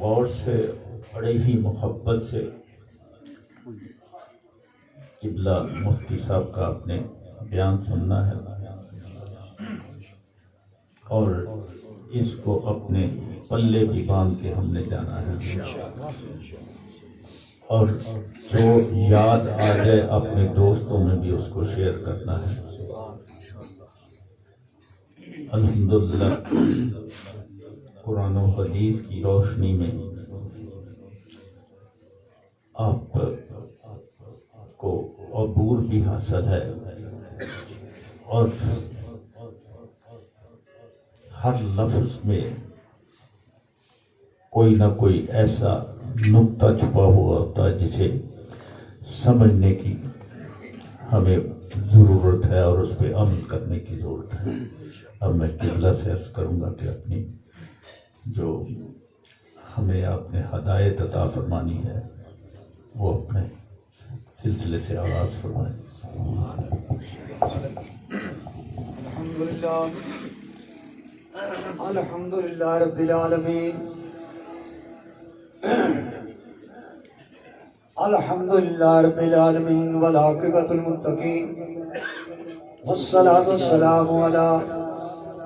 غور سے بڑے ہی محبت سے قبلہ مفتی صاحب کا آپ نے بیان سننا ہے اور اس کو اپنے پلے بھی باندھ کے ہم نے جانا ہے، اور جو یاد آ جائے اپنے دوستوں میں بھی اس کو شیئر کرنا ہے۔ الحمدللہ قرآن و حدیث کی روشنی میں آپ کو عبور بھی حاصل ہے اور ہر لفظ میں کوئی نہ کوئی ایسا نکتہ چھپا ہوا ہوتا ہے جسے سمجھنے کی ہمیں ضرورت ہے اور اس پہ عمل کرنے کی ضرورت ہے۔ اب میں قبلہ سے عرض کروں گا کہ اپنی جو ہمیں آپ نے ہدایت عطا فرمانی ہے وہ اپنے سلسلے سے آغاز فرمائیں۔ الحمدللہ رب العالمین، الحمدللہ رب العالمین والعاقبۃ للمتقین، والصلاۃ والسلام علی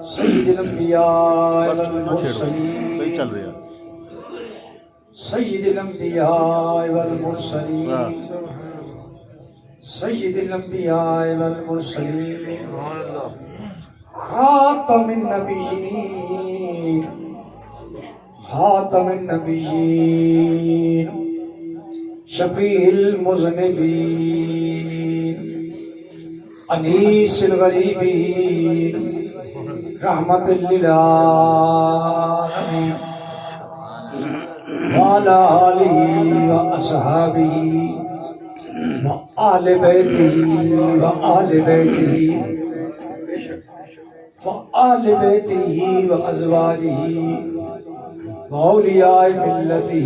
سید الانبیاء والمرسلین، سید الانبیاء والمرسلین، سید الانبیاء والمرسلین، خاتم النبیین، خاتم النبیین، شفیع المذنبین، انیس الغریبین، رحمت للعالمین، وعلی آلہ واصحابہ وآل بیتہ وآل بیتہ وآل بیتہ وازواجہ واولیاء ملتہ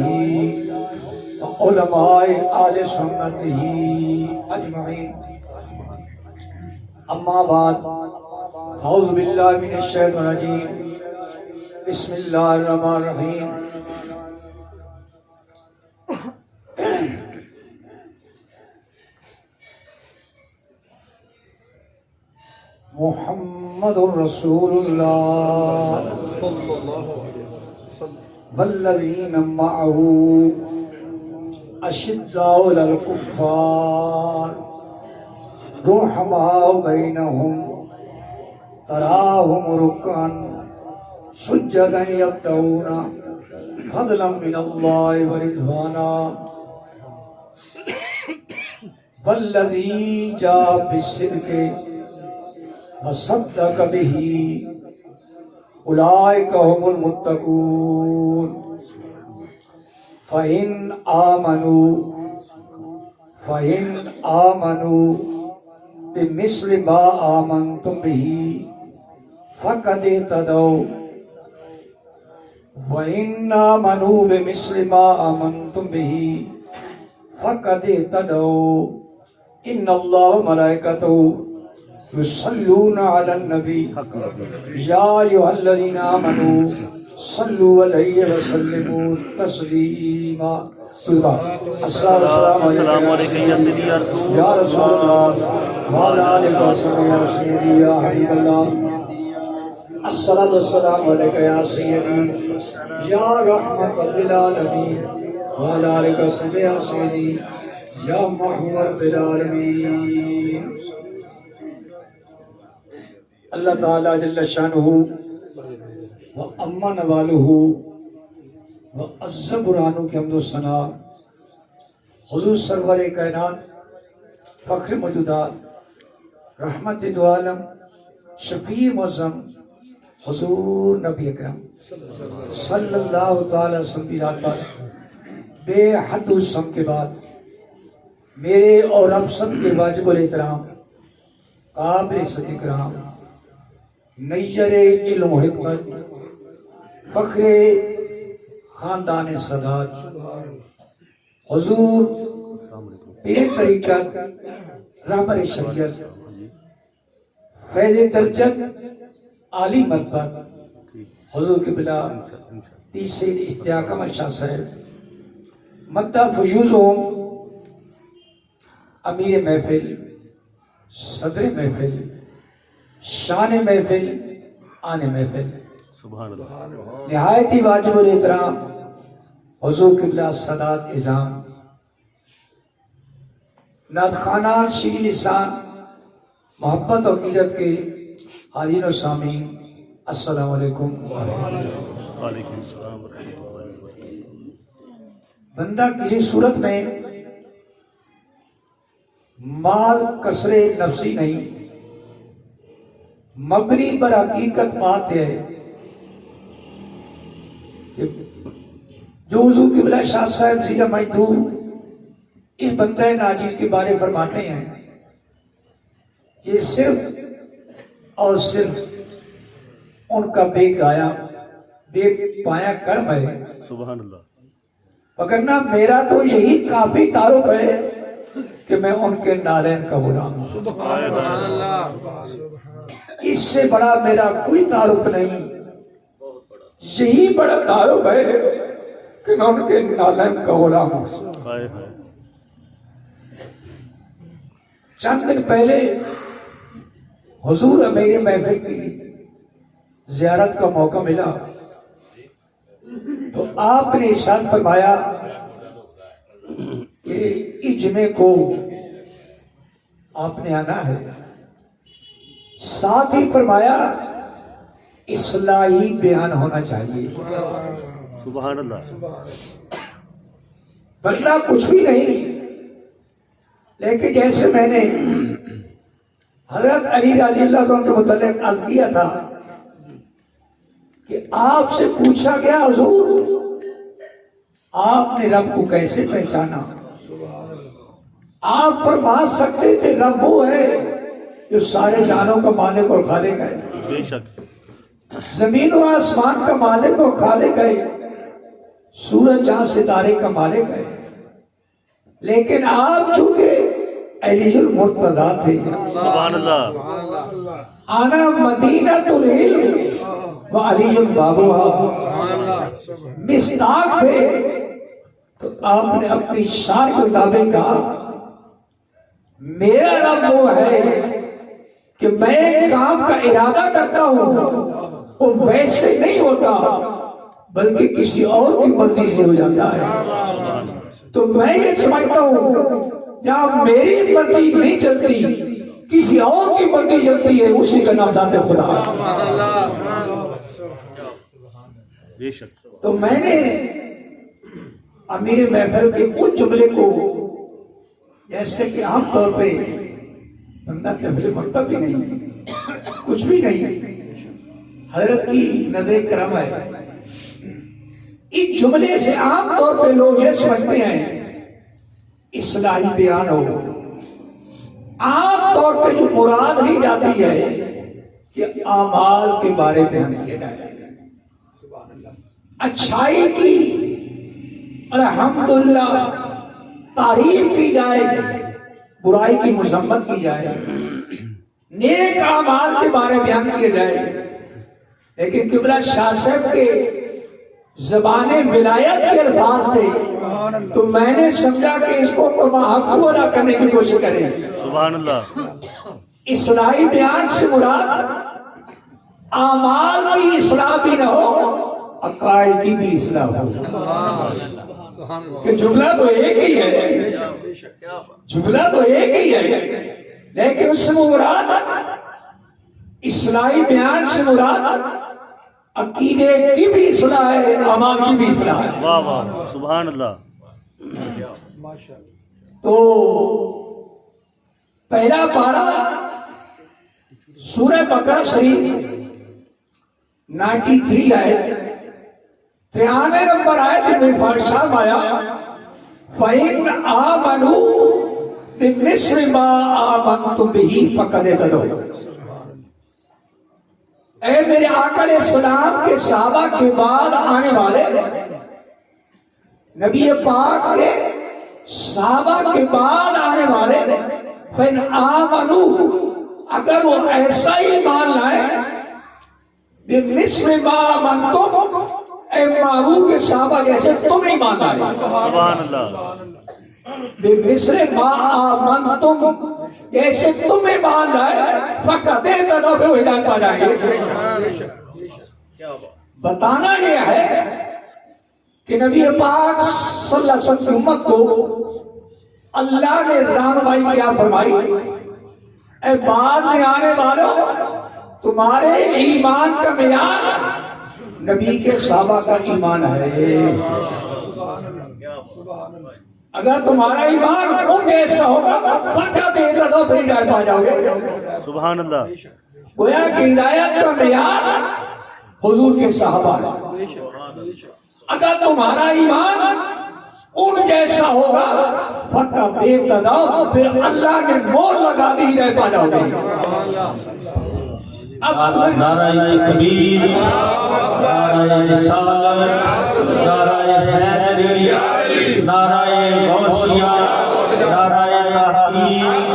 وعلماء آل سنتہ اجمعین، اما بعد، اعوذ باللہ من الشیطان الرجیم، بسم اللہ الرحمن الرحیم۔ محمد رسول اللہ والذین معه اشداء علی الکفار رحماء بینہم تراہم رکعا سجدا یبتغون فضلا من اللہ ورضوانا، والذی جاء بالصدق وصدق به اولئک هم المتقون، فإن آمنوا بمثل ما آمنتم به فقد اهتدوا، وإن آمنوا بمثل ما آمنتم به فقد اهتدوا، إن الله وملائكته يصلون على النبي يا أيها الذين آمنوا صلوا عليه وسلموا تسليما۔ السلام علیکم یا رسول اللہ وعلی آلہ وصحبہ یا سیدی یا حبیب اللہ، الصلاۃ والسلام علیک یا سیدی یا رحمت للعالمین، وعلی آلہ وصحبہ یا سیدی یا محمد العالمین۔ اللہ تعالیٰ جل شانہ و اما نوالہ و عز برہانہ کی حمد و ثنا حضور سرور کائنات، فخر موجودات، رحمت دو عالم، شفیع معظم حضور نبی اکرم صلی اللہ تعالی وسلم کی ذات پر بے حد السم کے بعد میرے اور آپ سب کے واجب الاحترام، قابل عزت اکرام، نیر علم و حکمت، فخر خاندان سادات، حضور پیر طریقت، رہبر شریعت، فیض درجت، عالی مرتبہ حضور کے بلا پیس سید اشتیاق احمد شاہ صاحب مدہ فیوز ہوں، امیر محفل، صدر محفل، شان محفل، آن محفل، سبحان اللہ. نہایت ہی واجب الاحترام حضور قبلہ سادات اعظام نعت خوانان شیریں لسان محبت و عقیدت کے حاضرین و سامعین، السلام علیکم. وعلیکم السلام ورحمۃ اللہ وبرکاتہ. بندہ کسی صورت میں مال کسر نفسی نہیں، مبنی بر حقیقت بات ہے کہ جو حضور قبلہ شاہ صاحب زیرہ مجدور اس بندہ ناجیز کے بارے فرماتے ہیں، یہ صرف اور صرف ان کا بے گایا بے پایا کرم ہے، سبحان اللہ. وگرنہ میرا تو یہی کافی تعارف ہے کہ میں ان کے نالین کا غلام ہوں. اس سے بڑا میرا کوئی تعارف نہیں، یہی بڑا تعارف ہے کہ میں ان کے نالین کا غلام ہوں. ہائے ہائے. چند دن پہلے حضور امیر محفل کی زیارت کا موقع ملا تو آپ نے ارشاد فرمایا کہ اجمے کو آپ نے آنا ہے، ساتھ ہی فرمایا اصلاحی بیان ہونا چاہیے. سبحان اللہ. بندہ کچھ بھی نہیں، لیکن جیسے میں نے حضرت علی رضی اللہ عنہ کے متعلق عرض کیا تھا کہ آپ سے پوچھا گیا حضور آپ نے رب کو کیسے پہچانا؟ آپ فرما سکتے تھے رب وہ ہے جو سارے جانوں کا مالک اور خالق ہے، بے شک. زمین و آسمان کا مالک اور خالق ہے، سورج چاند ستارے کا مالک ہے، لیکن آپ چونکہ علی المرتضی تھے، سبحان اللہ. آنا مدینۃ العلم و علی بابوہا، مصداق تھے. تو آپ نے اپنی شان کے مطابق کہا میرا رب وہ ہے کہ میں کام کا ارادہ کرتا ہوں وہ ویسے نہیں ہوتا بلکہ کسی اور کی مرضی سے ہو جاتا ہے. تو میں یہ سمجھتا ہوں جہاں میری مرضی نہیں چلتی کسی اور کی مرضی چلتی ہے، اسی کا نام ذات خدا. بے شک. تو میں نے امیر محفل کے اس جملے کو، جیسے کہ عام طور پہ بندہ تحفظ مکتب بھی نہیں، کچھ بھی نہیں، حضرت کی نظر کرم ہے، اس جملے سے عام طور پہ لوگ یہ سمجھتے ہیں اصلاحی بیان ہو. عام طور پہ جو مراد نہیں جاتی ہے کہ اعمال کے بارے میں بیان کیا جائے، اچھائی کی الحمدللہ تعریف کی جائے، برائی کی مذمت کی جائے، نیک اعمال کے بارے میں بیان کیا جائے. لیکن قبلہ شاہ صاحب کے زبان ولایت کے الفاظ تھے تو میں نے سمجھا کہ اس کو حق ادا کرنے کی کوشش کریں. سبحان اللہ. اصلاحی بیان سے مراد اعمال کی اصلاح بھی نہ ہو، عقائد کی بھی اصلاح ہو. کہ جملہ تو ایک ہی ہے، جملہ تو ایک ہی ہے، لیکن اس سے مراد اصلاحی بیان سے مراد عقیدے کی بھی اصلاح ہے، اعمال کی بھی اصلاح ہے. واہ واہ. سبحان اللہ. تو پہلا پارہ سورہ بقرہ شریف 93 آیت 93 نمبر آیت میں فرشاد آیا فَإِنْ آمَنُوا بِمِثْلِ مَا آمَنْتُمْ بِهِ فَقَدِ اهْتَدَوْا. اے میرے آقا علیہ السلام کے صحابہ کے بعد آنے والے نبی پاک کے صحابہ کے بعد آنے والے فَإِنْ آمَنُوا اگر وہ ایسا ہی مان لائے بِمِثْلِ مَا آمَنْتُمْ اے معروف کے صحابہ جیسے تم ایمان لائے سبحان اللہ بے مصر ما آمنتم جیسے تم ایمان لائے فقط اتنا پہ ہدایت پا جائیں گے. بتانا یہ ہے کہ نبی پاک صلی اللہ علیہ وسلم کی امت کو اللہ نے رہنمائی کیا فرمائی. اے بعد میں آنے والوں تمہارے ایمان کا معیار نبی کے صحابہ کا ایمان ہے. اگر تمہارا ایمان ان جیسا ہوگا فقط اتنا پہ ہدایت پا جاؤ گے. سبحان اللہ گویا کہ ہدایت کا معیار حضور کے صحابہ ہے. اگر تمہارا ایمان ان جیسا ہوگا فقط اتنا پھر اللہ نے مور لگا دی ہدایت پا جاؤ گے. نعرہ تکبیر، نعرہ رسالت، نعرہ حیدری، نعرہ غوثیہ، نعرہ تحقیق،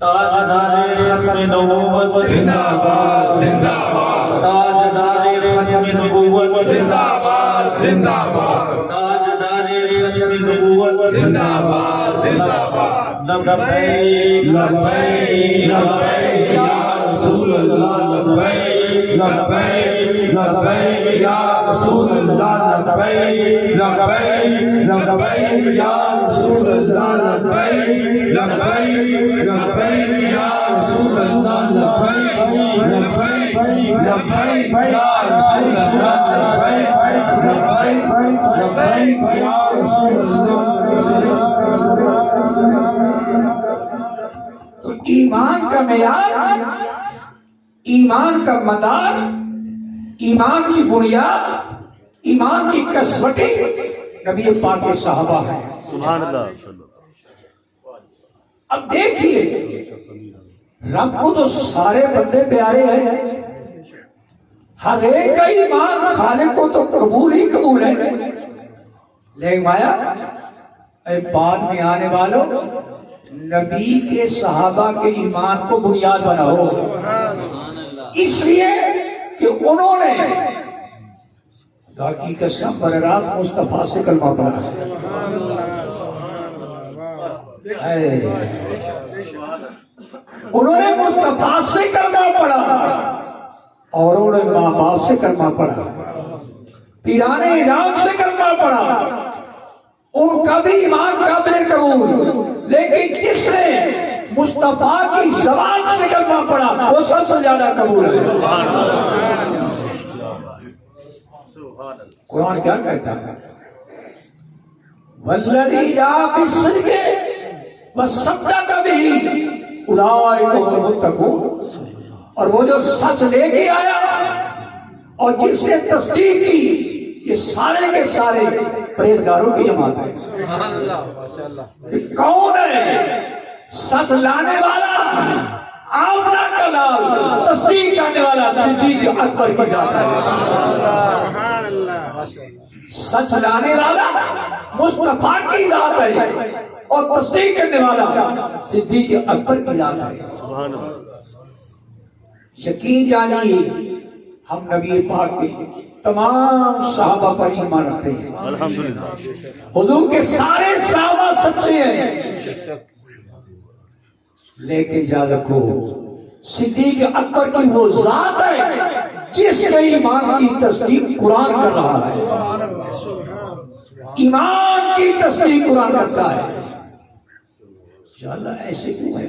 تاجدار ختم نبوت زندہ باد زندہ باد، تاجدار ختم نبوت زندہ باد زندہ باد، تاجدار ختم نبوت زندہ باد زندہ باد. لبیک لبیک لبیک یا رسول اللہ، لبیک لبیک لبیک یا رسول اللہ، لبیک لبیک لبیک یا رسول اللہ، لبیک لبیک لبیک یا رسول اللہ، لبیک لبیک لبیک یا رسول اللہ، لبیک لبیک یا رسول اللہ. تو ایمان کا معیار، ایمان کا مدار، ایمان کی بنیاد، ایمان کی کسوٹی نبی پاک کے صحابہ ہے. سبحان اللہ. اب دیکھیے رب کو تو سارے بندے پیارے ہیں، ہر ایک کا ایمان خالق کو تو قبول ہی قبول ہے. لیکن مایا اے بعد میں آنے والوں نبی کے صحابہ کے ایمان کو بنیاد بناؤ، اس لیے کہ انہوں نے خدا کی قسم بر راست مصطفیٰ سے کلمہ پڑھا. انہوں نے مصطفیٰ سے کلمہ پڑھا اور انہوں نے ماں باپ سے کلمہ پڑھا، پیران اعظام سے کلمہ پڑھا. ان کا بھی ایمان قابل قبول، لیکن جس نے مصطفیٰ کی زبان سے کلمہ پڑھا وہ سب سے زیادہ قبول ہے. قرآن کیا کہتا ہے؟ والذی جاء بالصدق وصدق بہ اولئک هم المتقون. اور وہ جو سچ لے کے آیا اور جس نے تصدیق کی، یہ سارے کے سارے پرہیزگاروں کی جماعت ہے. کون ہے سچ لانے والا؟ آمنہ کا لال، تصدیق کرنے والا صدیق اکبر کی ذات ہے. سچ لانے والا مصطفیٰ کی ذات ہے اور تصدیق کرنے والا صدیق اکبر کی ذات ہے. سبحان اللہ. یقین جانیے ہم نبی پاک کے تمام صحابہ پر ایمان رکھتے ہیں. الحمدللہ. حضور کے سارے صحابہ سچے ہیں، لیکن یاد رکھو صدیق اکبر کی وہ ذات ہے جس کے ایمان کی تصدیق قرآن کر رہا ہے. ایمان کی تصدیق قرآن کرتا ہے. یا اللہ ایسے کیوں ہے؟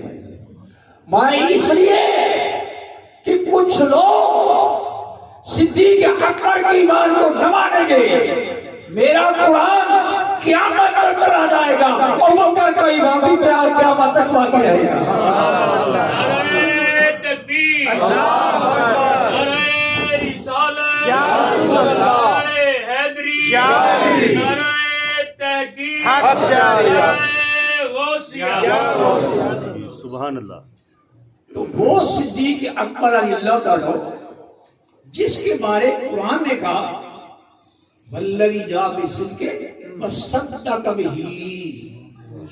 میں اس لیے کہ کچھ لوگ صدیق اکبر کے ایمان کو نہ مانیں گے. میرا قرآن قیامت تک پڑھا جائے گا اور وہ کا ایمان بھی قیامت تک باقی رہے گا. تکبیر، نعرہ رسالت، نعرہ حیدری، نعرہ تحقیق، نعرہ غوثیہ. سبحان اللہ. تو وہ صدیق اکبر علی اللہ تعالی جس کے بارے قرآن نے کہا والذی جاء بالصدق وصدق بہ،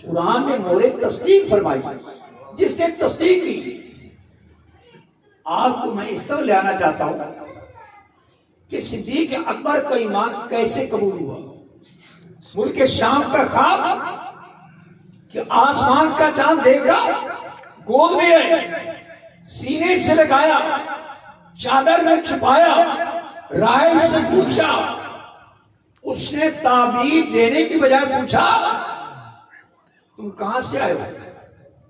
قرآن نے مورے تصدیق فرمائی، جس نے تصدیق کی. آپ کو میں اس طرح لے آنا چاہتا ہوں کہ صدیق اکبر کا ایمان کیسے قبول ہوا. ملک شام کا خواب کہ آسمان کا چاند دیکھا، گود میں سینے سے لگایا، چادر میں چھپایا، راہب سے پوچھا. اس نے تعبیر دینے کی بجائے پوچھا تم کہاں سے آئے ہو؟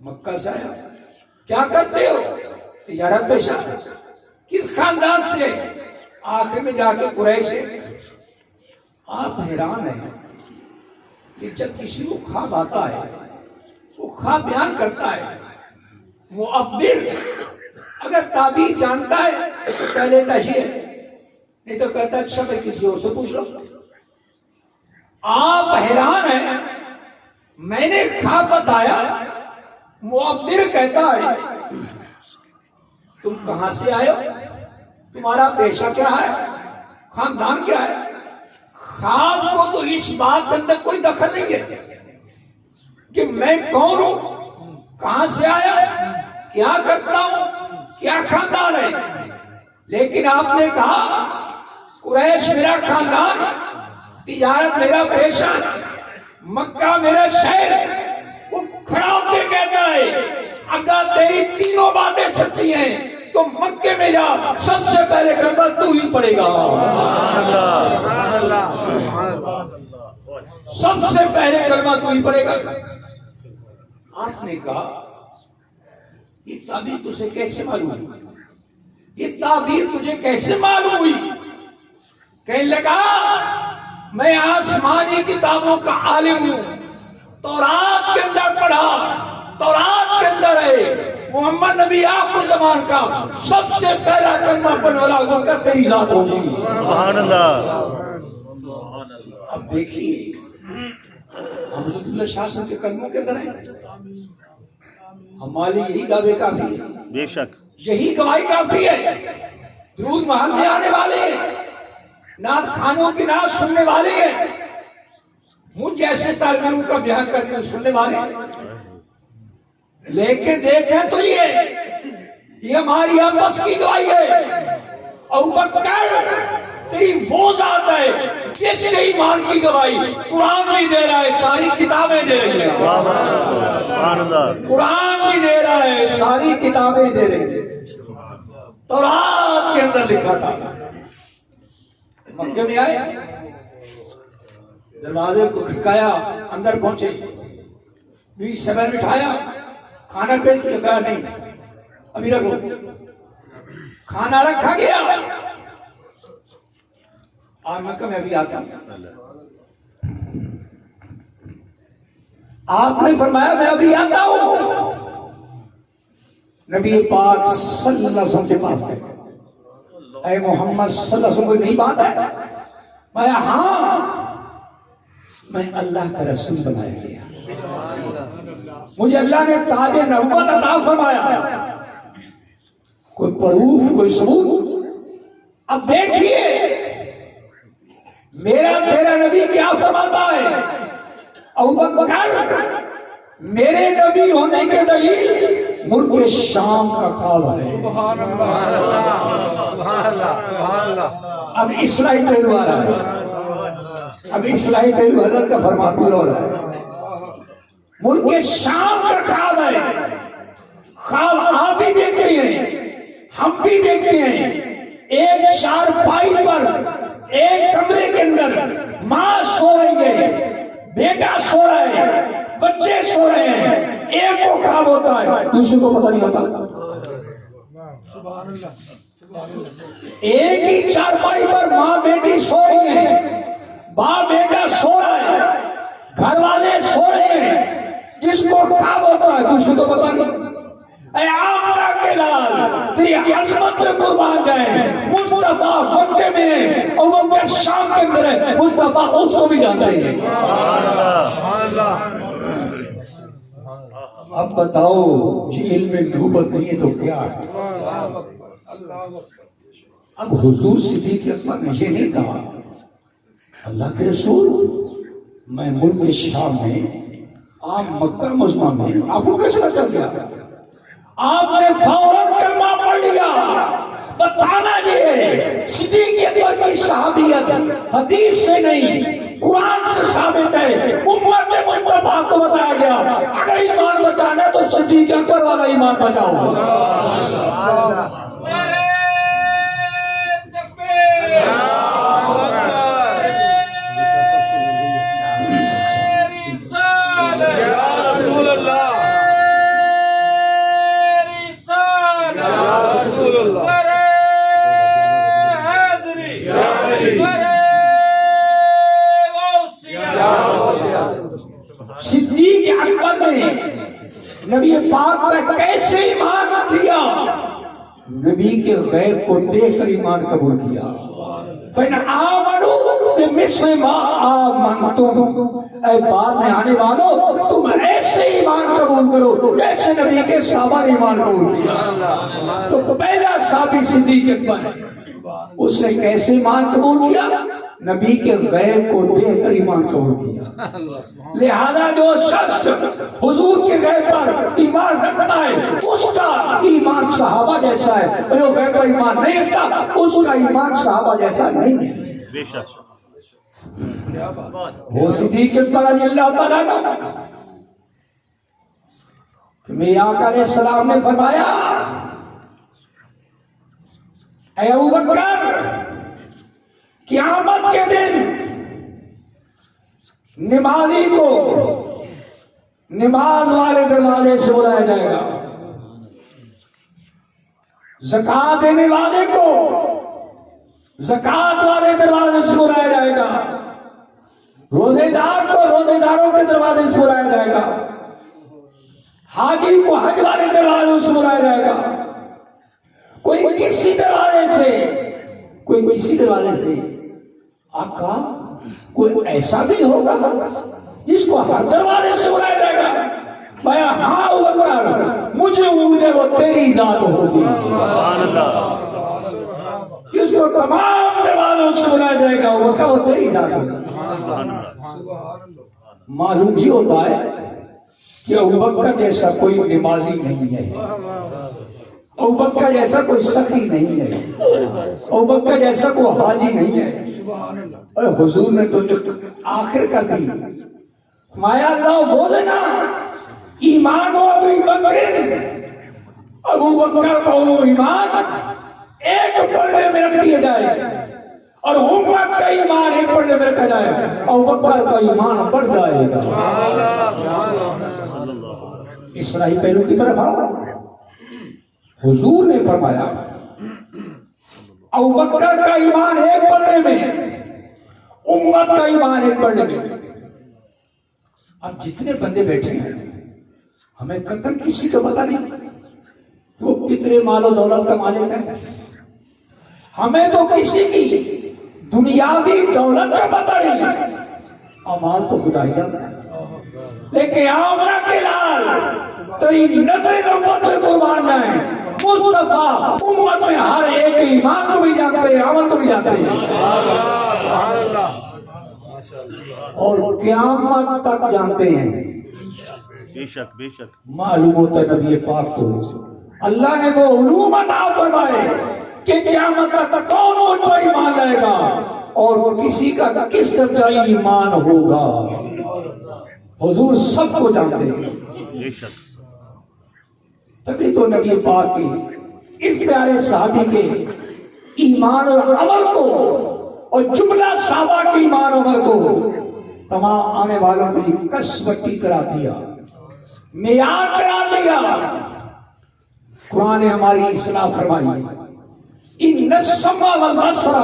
مکہ سے آئے ہو. کیا کرتے ہو؟ تجارت پیشہ. کس خاندان سے؟ آخر میں جا کے قریش سے. آپ حیران ہیں کہ جب کسی کو خواب آتا ہے وہ خواب بیان کرتا ہے. معبر اگر تعبیر جانتا ہے تو کہہ لیتا ہے، نہیں تو کہتا ہے اچھا میں کسی اور سے پوچھ لو. آپ حیران ہیں میں نے خواب بتایا. معبر کہتا ہے تم کہاں سے آئے ہو؟ تمہارا پیشہ کیا ہے؟ خاندان کیا ہے؟ خواب کو تو اس بات کے اندر کوئی دخل نہیں ہے کہ میں کون ہوں، کہاں سے آیا، کیا کرتا ہوں، کیا خاندان ہے. لیکن آپ نے کہا قریش میرا خاندان، تجارت میرا پیشہ، مکہ میرا شہر. وہ کھڑا ہو کے کہتا ہے اگر تیری تینوں باتیں سچی ہیں تو مکے میں جا، سب سے پہلے کلمہ تو ہی پڑے گا. سب سے پہلے کلمہ تو ہی پڑے گا. آپ نے کہا یہ تعبیر تجھے کیسے معلوم ہوئی؟ یہ تعبیر تجھے کیسے معلوم ہوئی؟ کہنے لگا میں آسمانی کتابوں کا عالم ہوں. تورات کے اندر پڑھا، تورات کے اندر ہے محمد نبی آخر زمان کا سب سے پہلا کلمہ پڑھنے والا ہوگا تیری ذات ہوگی. سبحان اللہ. اب دیکھیے حضرت اللہ شاہ صاحب کے قدموں کے اندر ہے. ہمارے یہی گواہی کافی ہے، بے شک یہی گواہی کافی ہے. درود محل میں آنے والے ہیں، نعت خانوں کی نعت سننے والے ہیں، مجھ جیسے طالب علم کا بیان کر کے سننے والے ہیں. لیکن دیکھیں تو یہ ہماری آپس کی گواہی ہے. ابوبکر تیری وہ ذات ہے جس کے ایمان کی گواہی قرآن بھی دے رہا ہے، ساری کتابیں دے رہی ہیں. سبحان اللہ. قرآن بھی دے رہا ہے، ساری کتابیں دے رہی ہیں. تورات کے اندر لکھا تھا. مکے میں آئے، دروازے کو کھٹکایا، اندر پہنچے، بیچ سے بٹھایا، کھانا پیش کیا. کہا نہیں ابھی رکھو. کھانا رکھا گیا. آج مکہ میں ابھی آتا ہوں. آپ نے فرمایا میں ابھی آتا ہوں. نبی پاک صلی اللہ علیہ وسلم کے پاس گئے. اے محمد صلی اللہ علیہ وسلم کوئی نئی بات ہے؟ میں ہاں میں اللہ کا رسول بنایا گیا، مجھے اللہ نے تاج نبوت عطا فرمایا. کوئی پروف، کوئی ثبوت؟ اب دیکھیے میرا تیرا نبی کیا فرماتا ہے. ابوبکر میرے نبی ہونے کے دلیل ملک شام کا خواب ہے. اب اصلاحی پہلو آ رہا ہے، اب اصلاحی پہلو حضرت کا فرمان پورا ہو رہا ہے. ملک شام کا خواب ہے. خواب آپ بھی دیکھتے ہیں، ہم بھی دیکھتے ہیں. ایک چارپائی پر ایک کمرے کے اندر ماں سو رہی ہے، بیٹا سو رہا ہے، بچے سو رہے ہیں. ایک کو خواب ہوتا ہے، دوسرے کو پتہ نہیں ہوتا. ایک ہی چارپائی پر ماں بیٹی سو رہی ہے، باپ بیٹا سو رہا ہے، گھر والے سو رہے ہیں. جس کو خواب ہوتا ہے دوسرے کو پتہ نہیں. اے آمنہ کے لال تیری عظمت میں قربان جائیں. مصطفیٰ مکے میں اور وہ شام کے اندر ہے. مصطفیٰ اس کو بھی جانتے ہیں. اب بتاؤ یہ علم نبوت نہیں ہے تو کیا ہے؟ اب حضور صدیق اکبر نے یہ نہیں کہا اللہ کے رسول میں ملک شام میں، آپ مکہ مزمہ میں، آپ کو کیسے پتہ چل گیا؟ آپ نے فوراً کلمہ پڑھ لیا. بتانا یہ صدیق اکبر کی صحابیت حدیث سے نہیں قرآن سے ثابت ہے. امت مصطفیٰ کو بتایا گیا اگر ایمان بچانا ہے تو صدیق اکبر والا ایمان بچاؤ. صدیق اکبر نے نبی پاک پر کیسے ایمان کیا؟ نبی کے غیب کو دیکھ کر ایمان قبول کیا. فَإِنْ آمَنُوا بِمِثْلِ مَا آمَنْتُمْ، اے بعد میں آنے والوں تم ایسے ایمان قبول کرو جیسے نبی کے صحابہ نے ایمان قبول کیا. تو پہلا صحابی صدیق اکبر ہے. اس نے کیسے ایمان قبول کیا؟ نبی کے غیب کو دیکھ کر ایمان قبول کیا. لہذا جو شخص حضور کے غیب پر ایمان رکھتا ہے اس کا ایمان صحابہ جیسا ہے. جو غیب پر ایمان نہیں رکھتا اس کا ایمان صحابہ جیسا نہیں ہے. بے شک. وہ صدیق اکبر رضی اللہ تعالیٰ عنہ کہ میرے آقا علیہ السلام نے فرمایا اے ابوبکر قیامت کے دن نمازی کو نماز والے دروازے سے بلایا جائے گا، زکات دینے والے کو زکات والے دروازے سے بلایا جائے گا، روزے دار کو روزے داروں کے دروازے سے بلایا جائے گا، حاجی کو حج والے دروازے سے بلایا جائے گا. کوئی کسی دروازے سے کوئی کسی دروازے سے. آقا کوئی ایسا بھی ہوگا جس کو ہر دروازے سے بلایا جائے گا؟ میں ہاں ابوبکر مجھے امید ہے وہ تیری ذات ہوگی. سبحان اللہ. جس کو تمام دروازوں سے بلایا جائے گا وہ تیری ذات ہوگی. معلوم ہی ہوتا ہے کہ ابوبکر جیسا کوئی نمازی نہیں ہے، ابوبکر جیسا کوئی سخی نہیں ہے، ابوبکر جیسا کوئی حاجی نہیں ہے. حضور نے تو آخر کر دی مایا اللہ بولنا ایمان و ابو بکر کو ایمان ایک پردے میں رکھ دیا جائے اور امت کا ایمان ایک پردے میں رکھا جائے. ابو بکر کا ایمان بڑھ جائے گا. اسرائی پہلو کی طرف آؤ. حضور نے فرمایا ابو بکر کا ایمان ایک پردے میں، امت کا ایمان ایک پردے میں. اب جتنے بندے بیٹھے ہیں ہمیں قطر کسی کو پتہ نہیں وہ کتنے مال و دولت کا مالک ہے. ہمیں تو کسی کی دنیاوی دولت کا پتہ نہیں، امال تو خدا ہی جانتا ہے. لیکن آمنہ کے لال تیری نظر نبوت میں قربان جائیں مصطفیٰ امت میں ہر ایک ایمان کو بھی جانتے ہیں، عمل کو بھی جانتے ہیں اور قیامت تک جانتے ہیں. بے شک بے شک. معلوم ہوتا ہے نبی پاک کو اللہ نے وہ علوم عطا فرمائے کہ قیامت تک کون ان پر ایمان لائے گا اور کسی کا کس درجہ ایمان ہوگا. حضور سب کو جانتے ہیں. بے شک. تبھی تو نبی پاک کی اس پیارے صحابی کے ایمان اور عمل کو اور جملہ صحابہ کی ایمان اور عمل کو تمام آنے والوں کو کس بٹی کرا دیا، معیار کرا دیا. قرآن نے ہماری اصلاح فرمائی ان السمع والبصر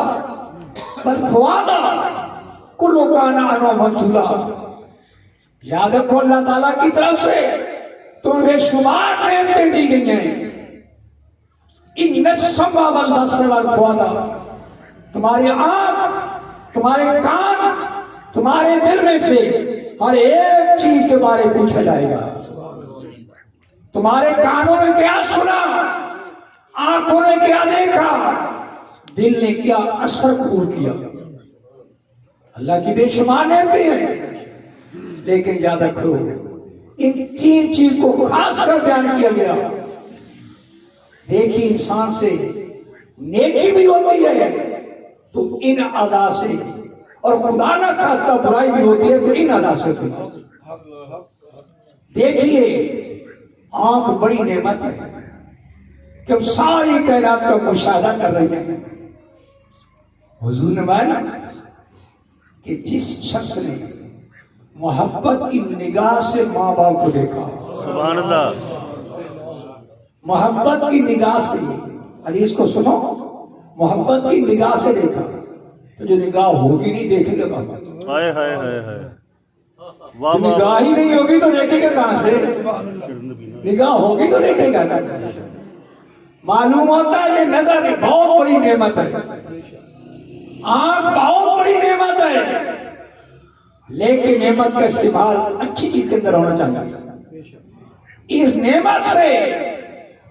والفؤاد کل کان عنہ مسئولا. یاد رکھو اللہ تعالیٰ کی طرف سے تمہیں بے شمار نعمتیں دی گئی ہیں. ان السمع والبصر والفؤاد، تمہاری آنکھ، تمہارے کان، تمہارے دل میں سے ہر ایک چیز کے بارے پوچھا جائے گا. تمہارے کانوں نے کیا سنا، آنکھوں نے کیا دیکھا، دل نے کیا اثر قبول کیا. اللہ کی بے شمار نعمتیں ہیں لیکن یاد رکھو ان تین چیز کو خاص کر بیان کیا گیا. دیکھیے انسان سے نیکی بھی ہوتی ہے تو ان اعضاء سے، اور خدا نہ خواستہ برائی بھی ہوتی ہے تو ان اعضاء سے ہوتی ہے۔ دیکھیے آنکھ بڑی نعمت ہے کہ ہم ساری کائنات کا مشاہدہ کر رہے ہیں۔ حضور نے بیان کہ جس شخص نے محبت کی نگاہ سے ماں باپ کو دیکھا، سبحان اللہ، محبت کی نگاہ سے، حدیث کو سنو، محبت کی نگاہ سے دیکھا تو جو نگاہ ہوگی نہیں دیکھے گا کہاں؟ ہائے ہائے ہائے ہائے، واہ جو واہ، نگاہ ہی نہیں ہوگی تو دیکھے گا کہاں سے؟ نگاہ ہوگی تو دیکھے گا کہاں؟ معلوم ہوتا ہے یہ نظر بہت بڑی نعمت ہے، آنکھ بہت بڑی نعمت ہے، لیکن نعمت کا استعمال اچھی چیز کے اندر ہونا چاہیے۔ اس نعمت سے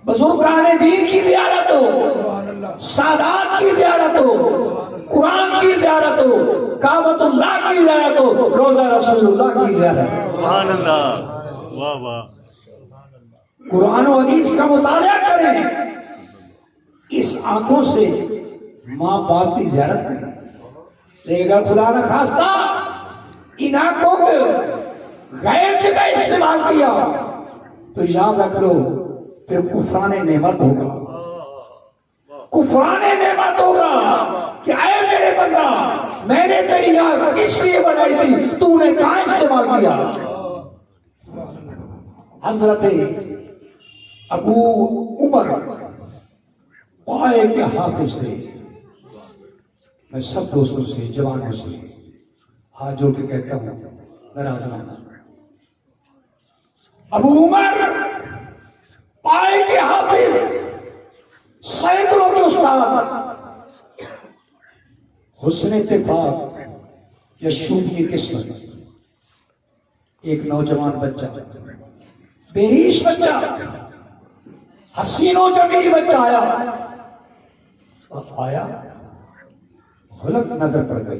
بزرگان دین کی زیارت ہو، سادات کی زیارت ہو، قرآن کی زیارت ہو، کعبۃ اللہ کی زیارت ہو، روزہ رسول اللہ کی زیارت ہو۔ سبحان اللہ، واہ واہ، قرآن و حدیث کا مطالعہ کریں، اس آنکھوں سے ماں باپ کی زیارت کریں۔ لیکن اگر خدا نہ خواستہ ان آنکھوں کو غیر جگہ استعمال کیا تو یاد رکھ لو پھر کفران نعمت ہوگا، کفران نعمت ہوگا کہ اے میرے بندہ میں نے تیری آنکھ کس لیے بنائی تھی، تو نے کہاں استعمال کیا؟ حضرت ابو عمر پائے کے حافظ تھے۔ میں سب دوستوں سے، جوانوں سے ہاتھ جوڑ کے کہتا ہوں ناراض نہ ہونا۔ ابو عمر پائے کے حافظ، سینکڑوں کے استاد، حسن اتفاق یا شومی قسمت، ایک نوجوان بچہ، بےہیش بچہ، حسین و جمیل بچہ آیا، غلط نظر پڑ گئی،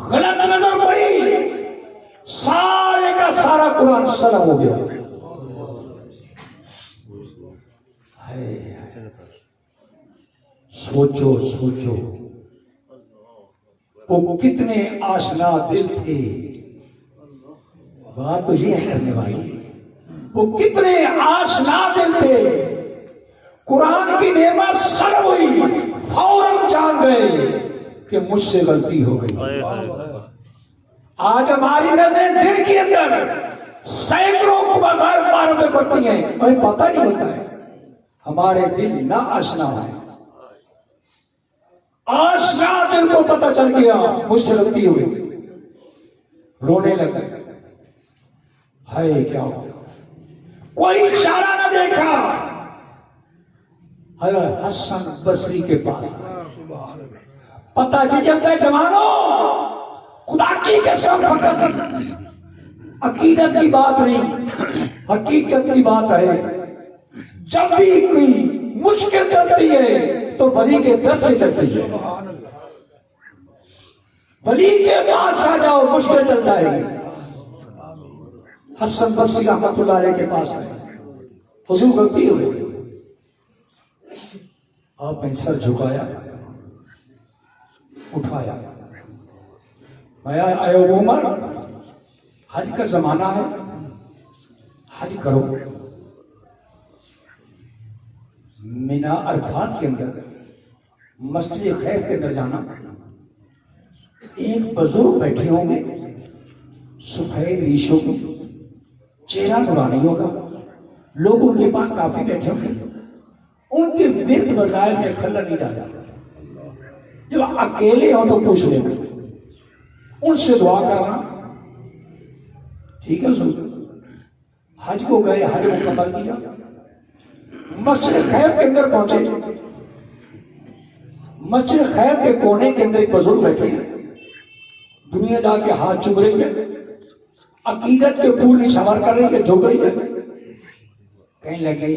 غلط نظر پڑی، سارے کا سارا قرآن سلب ہو گیا۔ سوچو سوچو وہ کتنے آشنا دل تھے، بات تو یہ ہے کرنے والی، وہ کتنے آشنا دل تھے، قرآن کی نعمت سلب ہوئی، فوراً جان گئے کہ مجھ سے غلطی ہو گئی۔ آج ہماری نظریں دل کے اندر سینکڑوں کو بغیر پار میں پڑتی ہیں، ہمیں پتہ نہیں ہوتا ہے، ہمارے دل نہ آشنا ہے، آشنا دل کو پتہ چل گیا مجھ سے غلطی ہوئی، رونے لگا، ہائے کیا ہو گیا، کوئی اشارہ نہ دیکھا، حسن بصری کے پاس پتہ چلتا ہے جوانوں، خدا کی قسم فقط عقیدت کی بات نہیں، حقیقت کی بات ہے، جب بھی کوئی مشکل چلتی ہے تو ولی کے در سے چلتی ہے، ولی کے پاس آ جاؤ، مشکل چلتا ہے۔ حسن بصری رحمۃ اللہ علیہ کے پاس ہے، حضور غلطی ہوئی، آپ نے سر جھکایا، اٹھایا، میں اے عمر حج کا زمانہ ہے، حج کرو، مینا عرفات کے اندر مسجد خیف کے اندر جانا، ایک بزرگ بیٹھے ہوں گے سفید ریشوں میں، چہرہ نورانی ہوگا، لوگ ان کے پاس کافی بیٹھے ہوں گے، ان کے ورد وظائف میں خلل نہیں ڈالا، جب اکیلے ہوں تو پوچھ لیں، ان سے دعا کرنا، ٹھیک ہے حضور؟ حج کو گئے، حج مکمل کیا، مسجد خیف کے اندر پہنچے، مسجد خیف کے کونے کے اندر ایک بزرگ بیٹھے ہیں، دنیا جا کے ہاتھ چوم رہی ہے، عقیدت کے پھول نشاور کر رہی ہے، جھک رہی ہے، کہیں لگے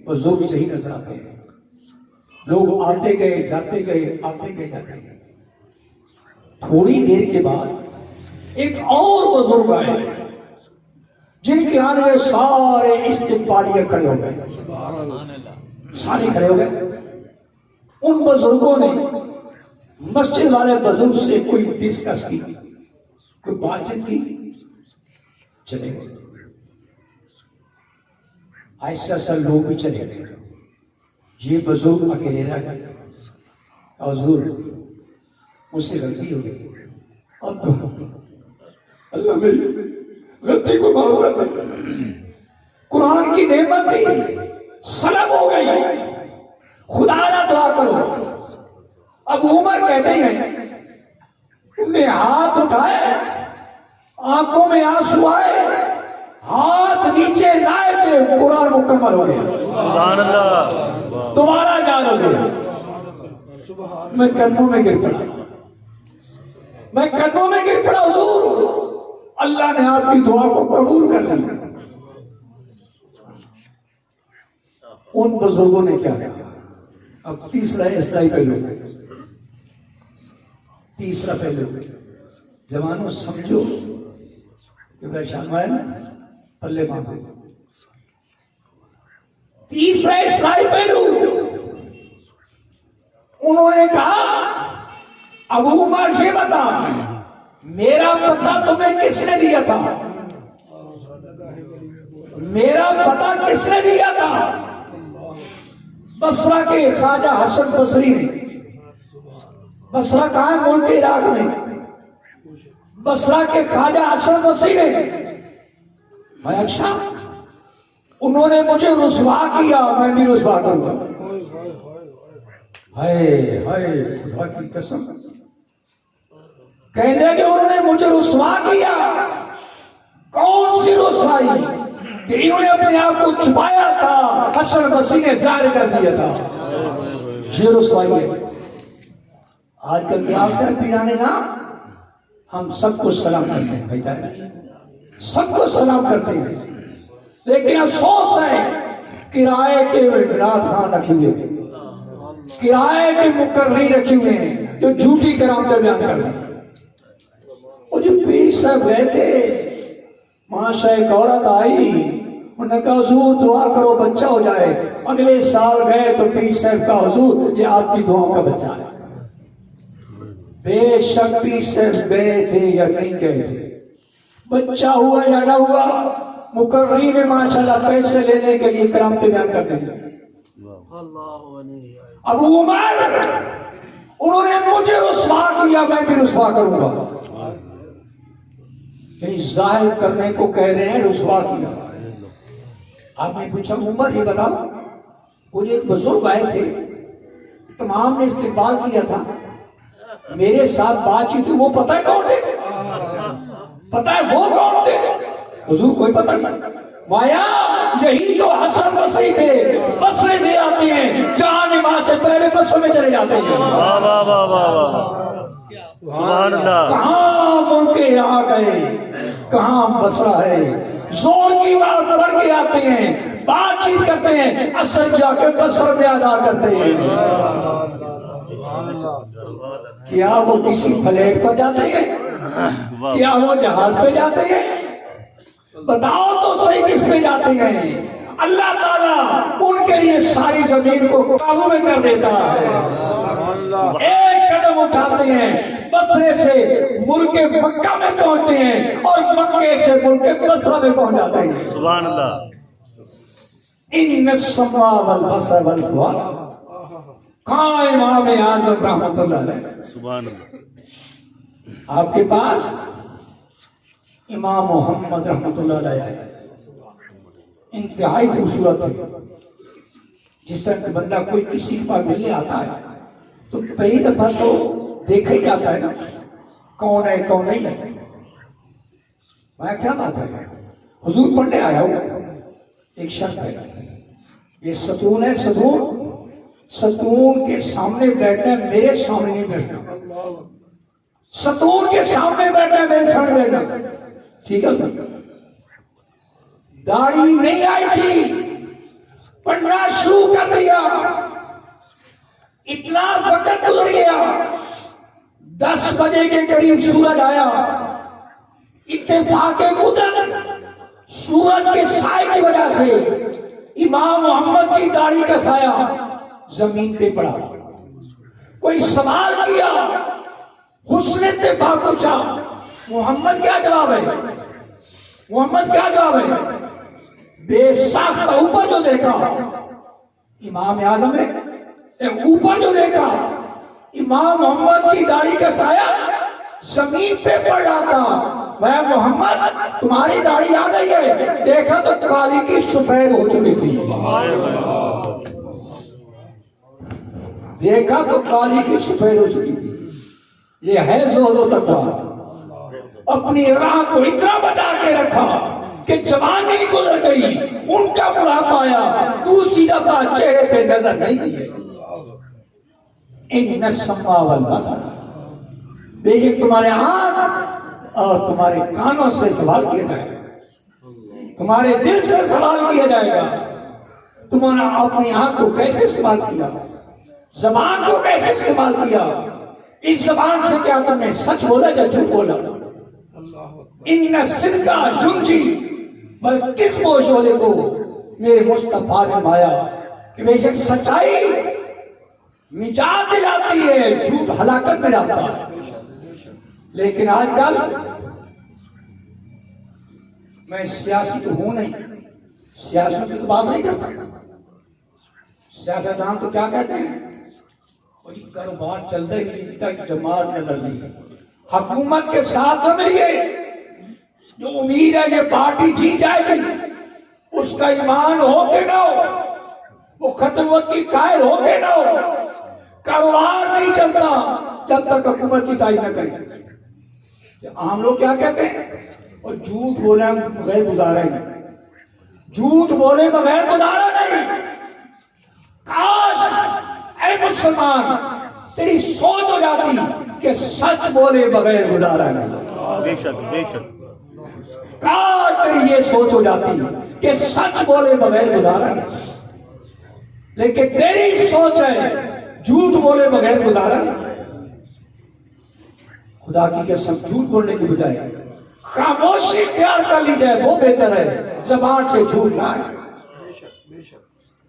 بزرگ صحیح نظر آتے ہیں، لوگ آتے گئے جاتے گئے، آتے گئے جاتے گئے، تھوڑی دیر کے بعد ایک اور بزرگ آئے جن کے آنے سارے استقبالیے کھڑے ہو گئے، سارے کھڑے ہو گئے، ان بزرگوں نے مسجد والے بزرگ سے کوئی ڈسکس کی، کوئی بات چیت کی، چلے گئے۔ ایسا سا لوگ بھی چلے گئے، یہ بزرگ اکیلے رہ گئے۔ حضور مجھ سے غلطی ہو گئی، اب تو اللہ میری غلطی کو معاف کر دے۔ قرآن کی نعمت تھی، سلب ہو گئی، خدا نہ دعا کرو۔ اب عمر کہتے ہیں انہوں نے ہاتھ اٹھائے، آنکھوں میں آنسو آئے، ہاتھ نیچے لائے کہ قرآن مکمل ہو گیا، سبحان اللہ، دوبارہ جان ہو گیا۔ میں قدموں میں گر پڑا، میں قدموں میں گر پڑا، حضور اللہ نے آپ کی دعا کو قبول کر لیا۔ ان بزرگوں نے کیا کہا؟ اب تیسرا اصلاحی پہلو، تیسرا پہلو، جوانوں سمجھو کہ پریشان ہے نا، پلے مانگو۔ تیسرا اصلاحی پہلو، انہوں نے کہا ابو عمر یہ بتا میرا پتہ تمہیں کس نے دیا تھا؟ میرا پتہ کس نے دیا تھا؟ بصرہ کے خواجہ حسن بصری نے۔ بصرہ کہاں ہے؟ ملک عراق میں۔ بصرہ کے خواجہ حسن بصری نے۔ میں اچھا، انہوں نے مجھے رسوا کیا، میں بھی رسوا کروں گا۔ ہائے ہائے خدا کی قسم، کہنے کہ انہوں نے مجھے رسوا کیا۔ کون سی رسوائی؟ کہ انہوں نے اپنے آپ کو چھپایا تھا، حسن بصری نے ظاہر کر دیا تھا۔ یہ رسوائی ہے۔ آج کل کیا ہوتا ہے پیرانے کا؟ ہم سب کو سلام کرتے ہیں، بھائی سب کو سلام کرتے ہیں، لیکن افسوس ہے کرائے کے رات خان رکھے ہوئے، کرائے کے مقرری رکھے ہوئے ہیں جو جھوٹی کرامتیں بیان کر رہے ہیں۔ وہ جو پیر صاحب گئے تھے، ماشاء ایک عورت آئی، انہوں نے کہا حضور دعا کرو بچہ ہو جائے۔ اگلے سال گئے تو پیر صاحب کا حضور یہ آپ کی دعاؤں کا بچہ ہے۔ بے شک پیر صاحب گئے تھے یا نہیں گئے تھے، بچہ ہوا یا نہ ہوا، مقرری نے ماشاءاللہ پیسے لینے کے لیے کرامتیں بیان کر دی۔ ابو عمر انہوں نے مجھے رسوا کیا، میں بھی رسوا کروں گا۔ یعنی ظاہر کرنے کو کہہ رہے ہیں رسوا کیا۔ آپ نے پوچھا عمر یہ بتاؤ، وہ جو ایک بزرگ آئے تھے، تمام نے استقبال کیا تھا، میرے ساتھ بات چیت ہوئی، وہ پتہ ہے کون تھے؟ پتہ ہے وہ کون تھے؟ حضور کوئی پتہ نہیں۔ مایا یہی تو حسن بصری تھے، بصرے سے آتے ہیں، جہاں نماز سے پہلے بصرے میں چلے جاتے ہیں۔ واہ واہ واہ واہ، سبحان اللہ۔ کہاں ملک آ گئے، کہاں بصرہ ہے، زور کی بات پڑھ کے آتے ہیں، بات چیت کرتے ہیں، اثر جا کے بصرے میں ادا کرتے ہیں۔ کیا وہ کسی فلیٹ پر جاتے ہیں؟ کیا وہ جہاز پہ جاتے ہیں؟ بتاؤ تو صحیح کس پہ جاتے ہیں؟ اللہ تعالیٰ ان کے لیے ساری زمین کو قابو میں کر دیتا ہے۔ ایک قدم اٹھاتے ہیں، بصرے سے ملک مکہ میں پہنچتے ہیں اور مکے سے ملک بصرہ میں پہنچ جاتے ہیں۔ سبحان اللہ۔ ان السماء والبصر والفؤاد، کہاں امام اعظم رحمۃ اللہ علیہ؟ سبحان اللہ۔ آپ کے پاس امام محمد رحمۃ اللہ علیہ انتہائی خوبصورت ہے۔ جس طرح بندہ کوئی کسی کے پاس ملنے آتا ہے تو پہلی دفعہ تو دیکھا ہی جاتا ہے نا کون ہے کون نہیں ہے۔ میں کیا بات ہے، حضور پڑھنے آیا ہوں، ایک شرط ہے، یہ ستون ہے، ستون کے سامنے بیٹھنا ہے، میرے سامنے نہیں بیٹھنا۔ ستون کے سامنے بیٹھنا ہے، میرے سامنے بیٹھنا، ٹھیک ہے؟ داڑھی نہیں آئی تھی، پڑھنا شروع کر دیا، اتنا وقت گزر گیا، 10 بجے کے قریب سورج آیا، اتفاق قدرت سورج کے سائے کی وجہ سے امام محمد کی داڑھی کا سایہ زمین پہ پڑا۔ کوئی سوال کیا، حسن اتفاق پوچھا، محمد کیا جواب ہے؟ محمد کیا جواب ہے؟ بے ساختہ اوپر جو دیکھا امام اعظم نے، اوپر جو دیکھا امام محمد کی داڑھی کا سایہ زمین پہ پڑ رہا تھا، میں محمد تمہاری داڑھی آ گئی ہے، دیکھا تو کالی کی سفید ہو چکی تھی، دیکھا تو کالی کی سفید ہو چکی تھی۔ یہ ہے زہد و تقویٰ، اپنی راہ کو اتنا بچا کے رکھا کہ جوانی گزر گئی، ان کا بڑھاپا آیا، دوسری دفعہ چہرے پہ نظر نہیں دیے۔ ان السمع والبصر، بے شک تمہارے آنکھ اور تمہارے کانوں سے سوال کیا جائے گا، تمہارے دل سے سوال کیا جائے گا، تمہارا اپنی آنکھ کو کیسے استعمال کیا، زبان کو کیسے استعمال کیا، اس زبان سے کیا تم نے سچ بولا یا جھوٹ بولا؟ ان الصدق ینجی، بلکہ کس کو شعلے کو میرے مصطفیٰ نے مایا کہ بے شک سچائی نجات دلاتی ہے، جھوٹ ہلاکت میں ڈالتا ہے۔ لیکن آج کل میں سیاسی تو ہوں نہیں، سیاست کی تو بات نہیں کرتا، سیاستدان تو کیا کہتے ہیں، کاروبار چل رہے کی جماعت میں لڑنی ہے، حکومت کے ساتھ ملیے، جو امید ہے یہ پارٹی جیت جائے گی، اس کا ایمان ہو کہ نہ ہو، وہ ختمت کی قائل ہو کہ نہ ہو، کاروبار نہیں چلتا جب تک حکومت کی تائید نہ کرے۔ عام لوگ کیا کہتے ہیں، اور جھوٹ بولے بغیر گزارا نہیں، جھوٹ بولے بغیر گزارا نہیں۔ کاش اے مسلمان تیری سوچ ہو جاتی کہ سچ بولے بغیر گزارا نہیں، بے شک بے شک، کاش تیری یہ سوچ ہو جاتی کہ سچ بولے بغیر گزارا نہیں، لیکن تیری سوچ ہے جھوٹ بولے بغیر گزارا نہیں۔ خدا کی قسم جھوٹ بولنے کی بجائے خاموشی اختیار کر لی جائے وہ بہتر ہے، زبان سے جھوٹ نہ آئے۔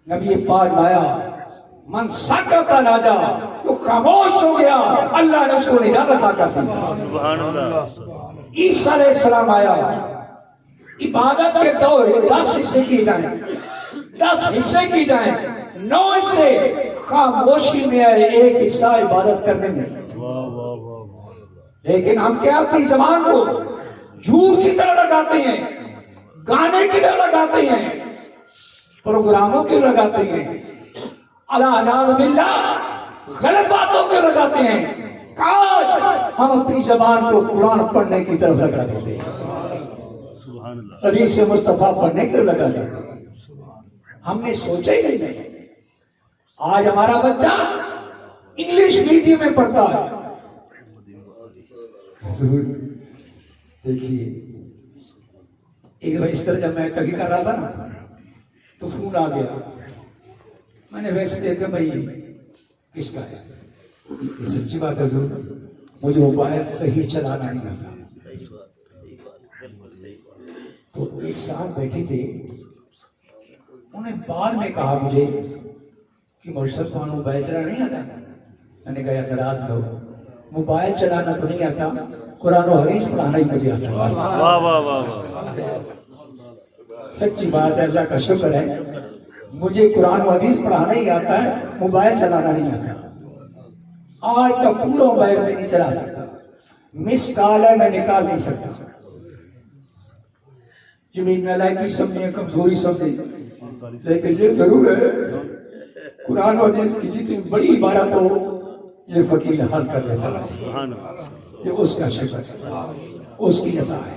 نبی پاک لایا من سکت ناجا، جو خاموش ہو گیا اللہ نے اس کو نجات عطا کر دی۔ سبحان اللہ۔ عیسیٰ علیہ السلام آیا، عبادت کے دور 10 حصے کی جائیں، 10 حصے کی جائیں، 9 حصے خاموشی میں آئے، 1 حصہ عبادت کرنے میں۔ لیکن ہم کیا اپنی زبان کو جھوٹ کی طرح لگاتے ہیں، گانے کی طرح لگاتے ہیں، پروگراموں کی لگاتے ہیں، اعوذ باللہ غلط باتوں کے لگاتے ہیں۔ کاش ہم اپنی زبان کو قرآن پڑھنے کی طرف لگا دیتے ہیں، سبحان اللہ۔ حدیث مصطفیٰ پڑھنے کی طرف لگا دیتے ہیں۔ ہم نے سوچا ہی نہیں۔ آج ہمارا بچہ انگلش میڈیم میں پڑھتا ہے۔ دیکھیے ایک بار اس طرح جب میں کبھی کر رہا تھا نا تو فون آ گیا، میں نے ویسے دیکھا بھائی کس کا ہے، یہ سچی بات ہے ضرور، مجھے موبائل صحیح چلانا نہیں آتا۔ تو ایک ساتھ بیٹھے تھے، انہیں بعد میں کہا مجھے کہ مرشد کو موبائل چلانا نہیں آتا۔ میں نے کہا اعتراض لو، موبائل چلانا تو نہیں آتا، قرآن و حدیث پڑھانا ہی مجھے آتا ہے۔ واہ واہ واہ، سچی بات ہے، اللہ کا شکر ہے، مجھے قرآن و حدیث پڑھانا ہی آتا ہے، موبائل چلانا نہیں آتا۔ آج تک پورا موبائل میں نہیں چلا سکتا، مس کال ہے میں نکال نہیں سکتا۔ زمین نالائکی سمجھے، کمزوری سمجھے، لیکن یہ ضرور ہے قرآن و حدیث کی جتنی بڑی عبارت ہو یہ فقیر حل کر لیتا ہے۔ سبحان اللہ۔ یہ اس کا شکر ہے، اس کی عطا ہے۔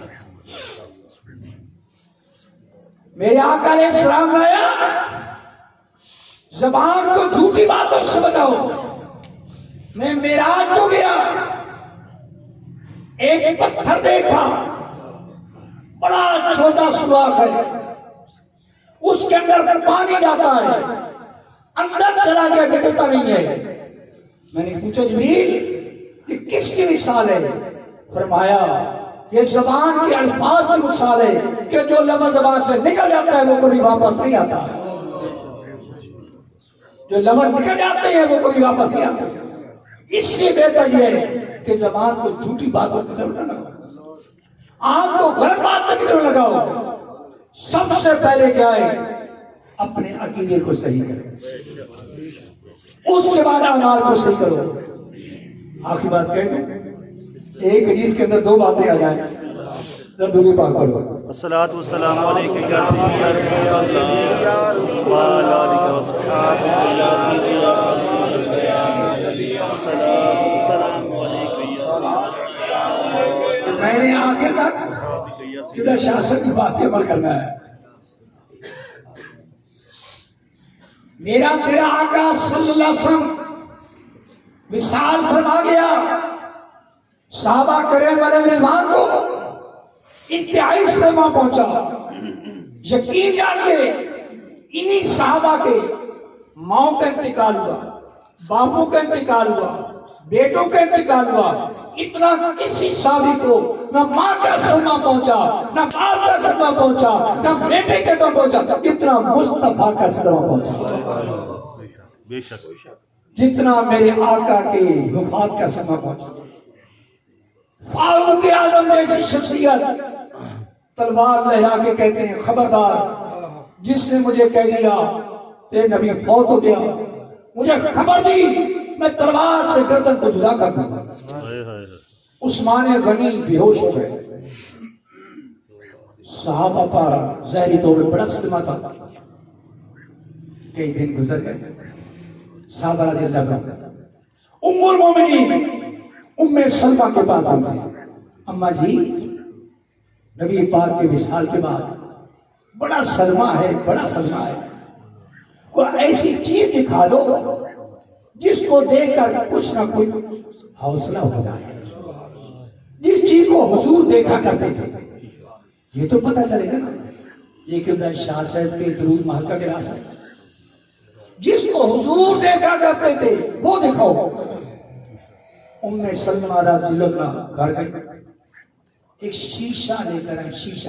میرے آقا علیہ السلام آیا، زبان کو جھوٹی باتوں سے بچاؤ۔ میں معراج کو گیا، ایک پتھر دیکھا، بڑا چھوٹا سوراخ ہے، اس کے اندر پانی جاتا ہے، اندر چلا گیا نکلتا نہیں ہے۔ میں نے پوچھا جبریل یہ کس کی مثال ہے؟ فرمایا یہ زبان کے الفاظ کی مثال ہے کہ جو لفظ زبان سے نکل جاتا ہے وہ کبھی واپس نہیں آتا، جو لفظ نکل جاتے ہیں وہ کبھی واپس نہیں آتے۔ اس سے بہتر یہ ہے کہ زبان کو جھوٹی باتوں کی طرف نہ لگاؤ، آنکھ کو غلط بات کی طرف لگاؤ. سب سے پہلے کیا ہے؟ اپنے عقیدے کو صحیح کرو، اس کے بعد اعمال کو صحیح کرو. آخری بات کہہ دوں، ایک حدیث کے اندر دو باتیں آ جائیں، درود پاک پڑھو. الصلاۃ والسلام علیکم یا سیدی یا رسول اللہ وعلی آلہ وصحبہ یا سیدی یا رسول اللہ. الصلاۃ والسلام علیکم یا میں نے آخر تک قبلہ شاہ صاحب کی بات پہ عمل کرنا ہے. میرا تیرا آقا صلی اللہ علیہ وسلم وصال فرما گیا، صحابہ کرام علیہ رضوان کو انتہائی صدمہ پہنچا. یقین جانیے انہی صحابہ کے ماؤں کا انتقال ہوا، باپوں کا انتقال ہوا، بیٹوں کا انتقال ہوا. اتنا کسی صحابی کو نہ ماں کا صدمہ پہنچا، نہ باپ کا صدمہ پہنچا، نہ بیٹے کا صدمہ پہنچا، اتنا مصطفیٰ کا صدمہ پہنچا بے شک جتنا میرے آقا کے وفات کا صدمہ پہنچا. فاروق اعظم جیسی شخصیت تلوار لہرا کے کہتے ہیں خبردار جس نے مجھے کہہ دیا تیرے نبی فوت ہو گیا، مجھے خبر دی میں تلوار سے گردن کو جدا کر دوں گا. عثمان غنی بے ہوش ہو گئے. صحابہ پر ظاہری طور پہ بڑا صدمہ تھا. کئی دن گزر گئے. صحابہ رضی اللہ عنہ ام المومنین ام سلمہ کے پاس پہنچے. اماں جی نبی پاک کے وصال کے بعد بڑا صدمہ ہے، بڑا صدمہ ہے. کوئی ایسی چیز دکھا دو جس کو دیکھ کر کچھ نہ کچھ حوصلہ ہو جائے. جس چیز کو حضور دیکھا کرتے تھے یہ تو پتہ چلے گا نا. یہ کہ شاہ صاحب کے درود محل کا گلاس ہے. جس کو حضور دیکھا کرتے تھے وہ دکھاؤ. ام سلمہ رضی اللہ عنہا گھر گئے، ایک شیشہ لے کر آئے. شیشہ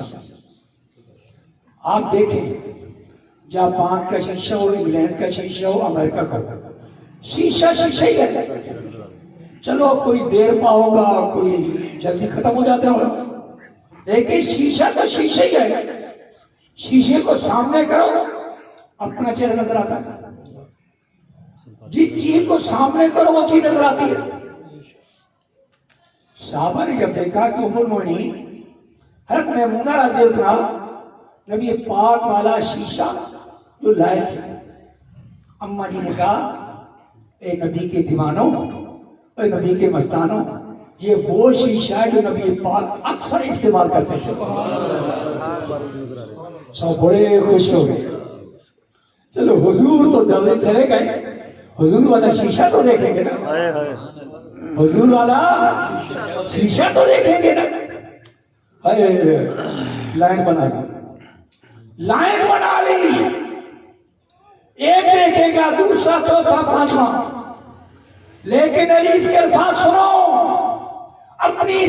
آپ دیکھیں، جاپان کا شیشہ ہو، انگلینڈ کا شیشہ ہو، امریکہ کا ہو، شیشہ شیشہ ہی ہے. چلو کوئی دیر پا ہوگا، کوئی جلدی ختم ہو جاتا ہوگا، لیکن شیشہ تو شیشہ ہی ہے. شیشے کو سامنے کرو اپنا چہرہ نظر آتا ہے. جس چیز کو سامنے کرو وہ چیز نظر آتی ہے. صحابہ نے جب دیکھا کہ ام المومنین حضرت میمونہ رضی اللہ عنہا نبی پاک والا شیشہ جو لائے تھے، اماں جی نے کہا اے نبی کے دیوانوں، اے نبی کے مستانوں، یہ وہ شیشہ ہے جو نبی پاک اکثر استعمال کرتے تھے. سب بڑے خوش ہو گئے. چلو حضور تو جلدی چلے گئے، حضور والا شیشہ تو دیکھیں گے نا، حضور والا شیشہ تو دیکھیں گے نا. لائن بنا لی، لائن بنا لی. ایک دیکھے گا، دوسرا، چوتھا، پانچواں. لیکن اس کے الفاظ سنو، اپنی